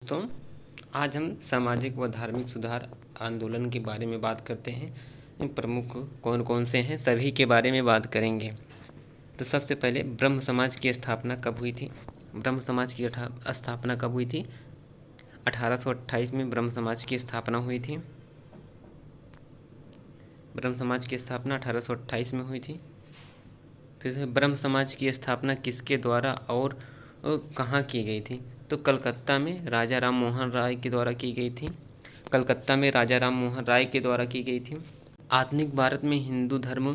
तो आज हम सामाजिक व धार्मिक सुधार आंदोलन के बारे में बात करते हैं। इन प्रमुख कौन कौन से हैं सभी के बारे में बात करेंगे। तो सबसे पहले ब्रह्म समाज की स्थापना कब हुई थी? ब्रह्म समाज की स्थापना कब हुई थी? 1828 में ब्रह्म समाज की स्थापना हुई थी। ब्रह्म समाज की स्थापना 1828 में हुई थी। फिर ब्रह्म समाज की स्थापना किसके द्वारा और कहाँ की गई थी? तो कलकत्ता में राजा राम मोहन राय के द्वारा की गई थी। कलकत्ता में राजा राम मोहन राय के द्वारा की गई थी। आधुनिक भारत में हिंदू धर्म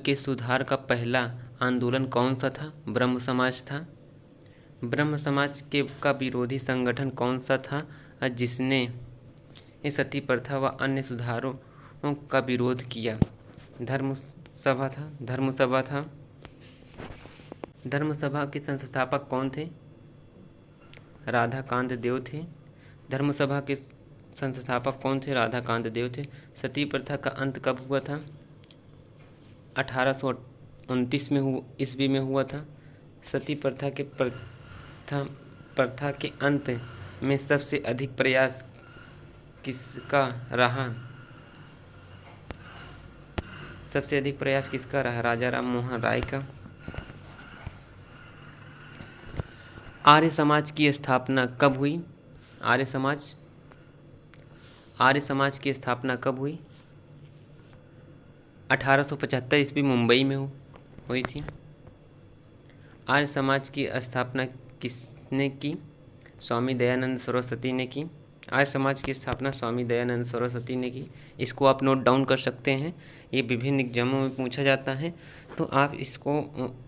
के सुधार का पहला आंदोलन कौन सा था? ब्रह्म समाज था। ब्रह्म समाज के का विरोधी संगठन कौन सा था जिसने सती प्रथा व अन्य सुधारों का विरोध किया? धर्म सभा था। धर्म सभा के संस्थापक कौन थे? राधाकांत देव थे। धर्म सभा के संस्थापक कौन थे? राधाकांत देव थे। सती प्रथा का अंत कब हुआ था? 1829 में ईस्वी में हुआ था। सती प्रथा के अंत में सबसे अधिक प्रयास किसका रहा? राजा राम मोहन राय का। आर्य समाज की स्थापना कब हुई? आर्य समाज की स्थापना कब हुई? 1875 ईस्वी मुंबई में हुई थी। आर्य समाज की स्थापना किसने की? स्वामी दयानंद सरस्वती ने की। आर्य समाज की स्थापना स्वामी दयानंद सरस्वती ने की। इसको आप नोट डाउन कर सकते हैं, ये विभिन्न एग्जामों में पूछा जाता है, तो आप इसको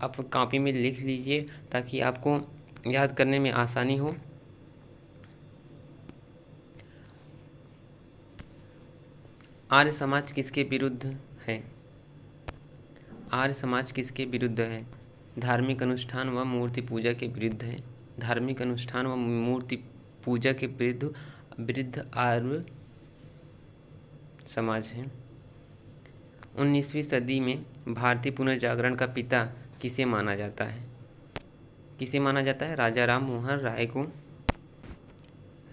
आप कॉपी में लिख लीजिए ताकि आपको याद करने में आसानी हो। आर्य समाज किसके विरुद्ध है? आर्य समाज किसके विरुद्ध है? धार्मिक अनुष्ठान व मूर्ति पूजा के विरुद्ध है। धार्मिक अनुष्ठान व मूर्ति पूजा के विरुद्ध आर्य समाज है। 19वीं सदी में भारतीय पुनर्जागरण का पिता किसे माना जाता है? राजा राम मोहन राय को।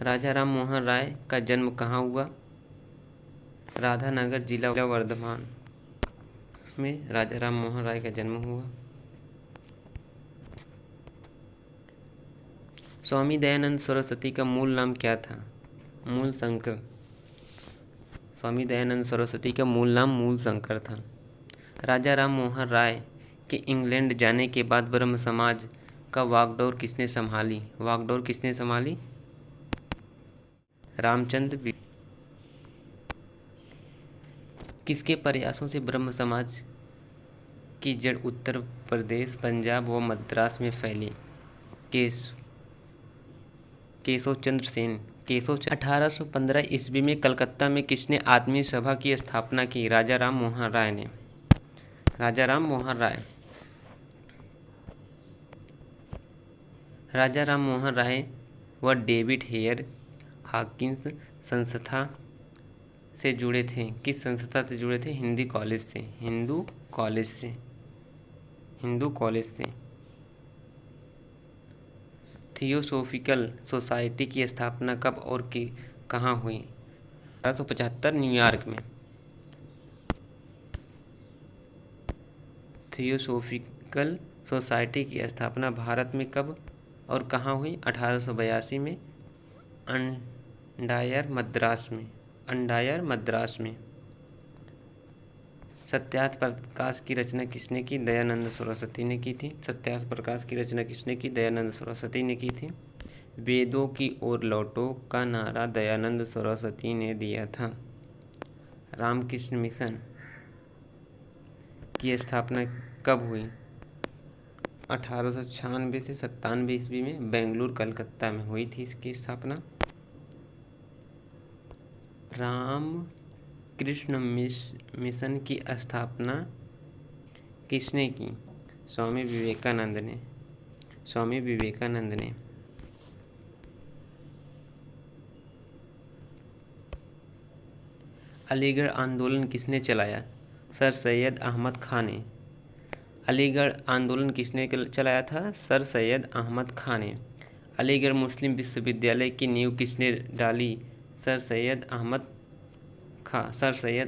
राजा राम मोहन राय का जन्म कहाँ हुआ? राधानगर जिला वर्धमान में राजा राम मोहन राय का जन्म हुआ। स्वामी दयानंद सरस्वती का मूल नाम क्या था? मूलशंकर। स्वामी दयानंद सरस्वती का मूल नाम मूलशंकर था। राजा राम मोहन राय के इंग्लैंड जाने के बाद ब्रह्म समाज का वागडोर किसने संभाली? रामचंद्र। किसके प्रयासों से ब्रह्म समाज की जड़ उत्तर प्रदेश, पंजाब व मद्रास में फैली? केशव चंद्र सेन। 1815 ईस्वी में कलकत्ता में किसने आत्मीय सभा की स्थापना की? राजा राम मोहन राय ने। राजा राम मोहन राय व डेविड हेयर हॉकिंस संस्था से जुड़े थे। किस संस्था से जुड़े थे? हिंदू कॉलेज से। थियोसोफिकल सोसाइटी की स्थापना कब और कहाँ हुई? 1875 न्यूयॉर्क में। थियोसोफिकल सोसाइटी की स्थापना भारत में कब और कहाँ हुई? 1882 में अंडायर मद्रास में। सत्यार्थ प्रकाश की रचना किसने की? दयानंद सरस्वती ने की थी। वेदों की ओर लौटो का नारा दयानंद सरस्वती ने दिया था। रामकृष्ण मिशन की स्थापना कब हुई? 1896 से 97 ईस्वी में बेंगलुरु कलकत्ता में हुई थी इसकी स्थापना। रामकृष्ण मिशन की स्थापना किसने की? स्वामी विवेकानंद ने। अलीगढ़ आंदोलन किसने चलाया? सर सैयद अहमद खां ने। अलीगढ़ आंदोलन किसने चलाया था? सर सैयद अहमद खां ने। अलीगढ़ मुस्लिम विश्वविद्यालय की नींव किसने डाली? सर सैयद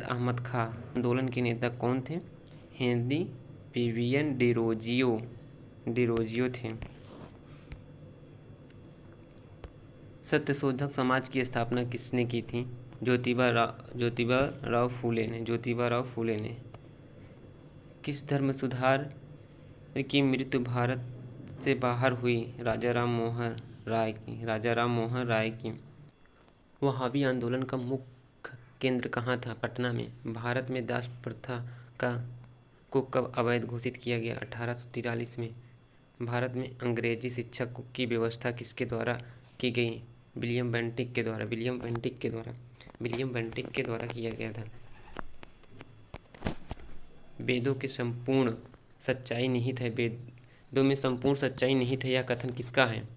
अहमद खां। आंदोलन के नेता कौन थे? हेनरी विवियन डिरोजियो थे। सत्यशोधक समाज की स्थापना किसने की थी? ज्योतिबा राव फूले ने। किस धर्म सुधार की मृत्यु भारत से बाहर हुई? राजा राम मोहन राय की। वहाबी आंदोलन का मुख्य केंद्र कहाँ था? पटना में। भारत में दास प्रथा को कब अवैध घोषित किया गया? 1843 में। भारत में अंग्रेजी शिक्षा की व्यवस्था किसके द्वारा की गई? विलियम बेंटिक के द्वारा किया गया था। वेदों में संपूर्ण सच्चाई निहित है। वेदों में संपूर्ण सच्चाई निहित है, यह कथन किसका है?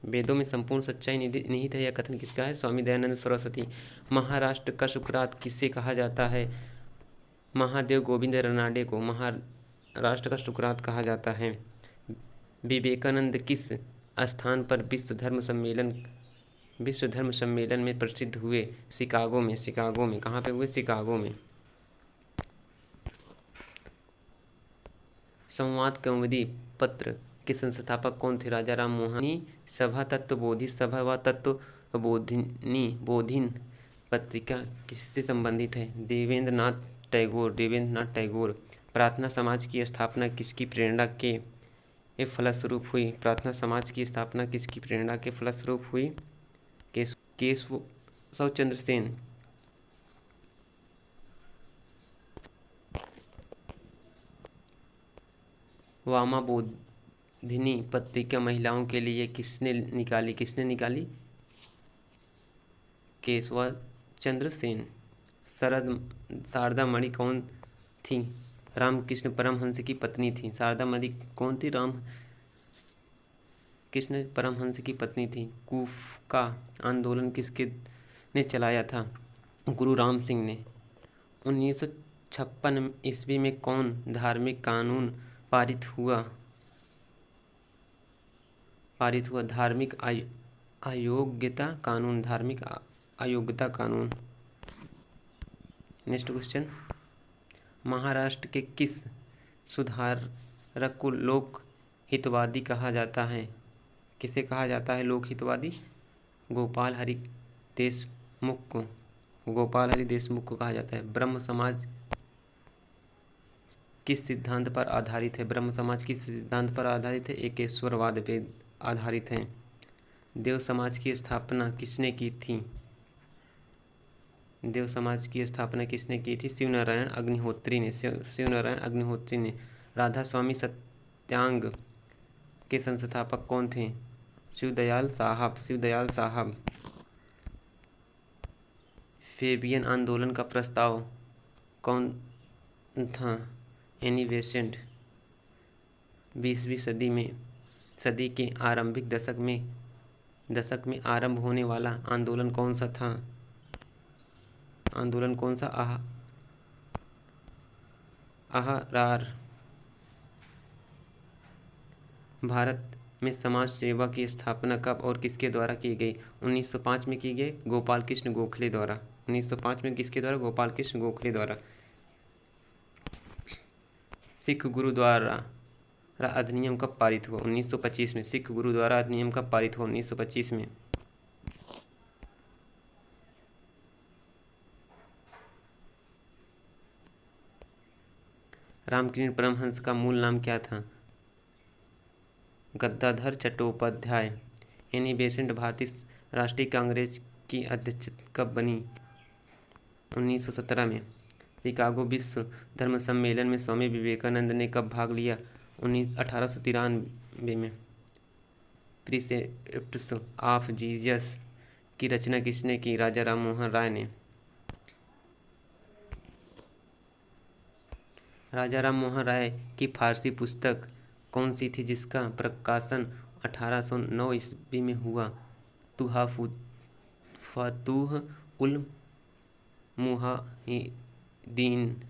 वेदों में संपूर्ण सच्चाई निहित है, यह कथन किसका है? स्वामी दयानंद सरस्वती। महाराष्ट्र का सुकरात किसे कहा जाता है? महादेव गोविंद रनाडे को महाराष्ट्र का सुकरात कहा जाता है। विवेकानंद किस स्थान पर विश्व धर्म सम्मेलन में प्रसिद्ध हुए? शिकागो में। कहाँ पे हुए? शिकागो में। संवाद कौमुदी पत्र के संस्थापक कौन थे? राजा राम मोहन। सभा तत्वबोधि सभा व बोधिन पत्रिका किससे संबंधित है? देवेंद्र नाथ टैगोर। प्रार्थना समाज की स्थापना किसकी प्रेरणा के फलस्वरूप हुई? प्रार्थना समाज की स्थापना किसकी प्रेरणा के फलस्वरूप हुई? केशव चंद्र सेन। वामा बोधिनी पत्रिका महिलाओं के लिए किसने निकाली? केशव चंद्र सेन। शारदा मणि कौन थी? रामकृष्ण परमहंस की पत्नी थी। शारदा मणि कौन थी? रामकृष्ण परमहंस की पत्नी थी। कूफका आंदोलन किसके ने चलाया था? गुरु राम सिंह ने। 1956 ईस्वी में कौन धार्मिक कानून पारित हुआ? धार्मिक अयोग्यता कानून। Next question. महाराष्ट्र के किस सुधारक को लोक हितवादी कहा जाता है? किसे कहा जाता है लोक हितवादी? गोपाल हरि देशमुख को कहा जाता है। ब्रह्म समाज किस सिद्धांत पर आधारित है? एकेश्वरवाद पे आधारित है। देव समाज की स्थापना किसने की थी? शिवनारायण अग्निहोत्री ने। राधा स्वामी सत्यांग के संस्थापक कौन थे? शिवदयाल साहब। फेबियन आंदोलन का प्रस्ताव कौन था? Annie Besant. 20वीं सदी के आरंभिक दशक में आरंभ होने वाला आंदोलन कौन सा था? अहरार। भारत में समाज सेवा की स्थापना कब और किसके द्वारा की गई? 1905 में की गई, गोपाल कृष्ण गोखले द्वारा। 1905 में किसके द्वारा? गोपाल कृष्ण गोखले द्वारा। सिख गुरुद्वारा अधिनियम कब पारित हुआ? 1925 में। सिख गुरुद्वारा अधिनियम कब पारित हुआ? 1925 में। रामकृष्ण परमहंस का मूल नाम क्या था? गदाधर चट्टोपाध्याय। एनी बेसेंट भारतीय राष्ट्रीय कांग्रेस की अध्यक्ष कब बनी? 1917 में। शिकागो विश्व धर्म सम्मेलन में स्वामी विवेकानंद ने कब भाग लिया? 1893 में। प्रीसेप्ट्स ऑफ जीसस की रचना किसने की? राजा राम मोहन राय ने। राजा राम मोहन राय की फारसी पुस्तक कौन सी थी जिसका प्रकाशन 1809 ईस्वी में हुआ? फतूह उल मुहाहिदीन।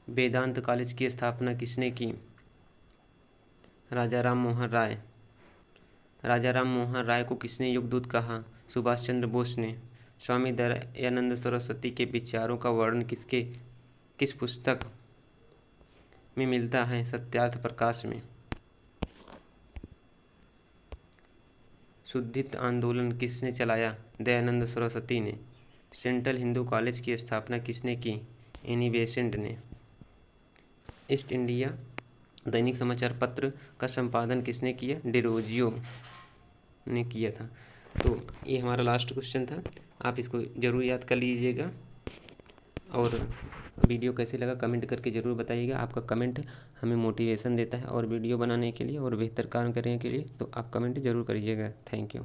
वेदांत कॉलेज की स्थापना किसने की? राजा राम मोहन राय। राजा राम मोहन राय को किसने युगदूत कहा? सुभाष चंद्र बोस ने। स्वामी दयानंद सरस्वती के विचारों का वर्णन किस पुस्तक में मिलता है? सत्यार्थ प्रकाश में। शुद्धित आंदोलन किसने चलाया? दयानंद सरस्वती ने। सेंट्रल हिंदू कॉलेज की स्थापना किसने की? एनी बेसेंट ने। ईस्ट इंडिया दैनिक समाचार पत्र का संपादन किसने किया? डिरोजियो ने किया था। तो ये हमारा लास्ट क्वेश्चन था, आप इसको ज़रूर याद कर लीजिएगा। और वीडियो कैसे लगा कमेंट करके ज़रूर बताइएगा। आपका कमेंट हमें मोटिवेशन देता है और वीडियो बनाने के लिए और बेहतर काम करने के लिए, तो आप कमेंट ज़रूर करिएगा। Thank you.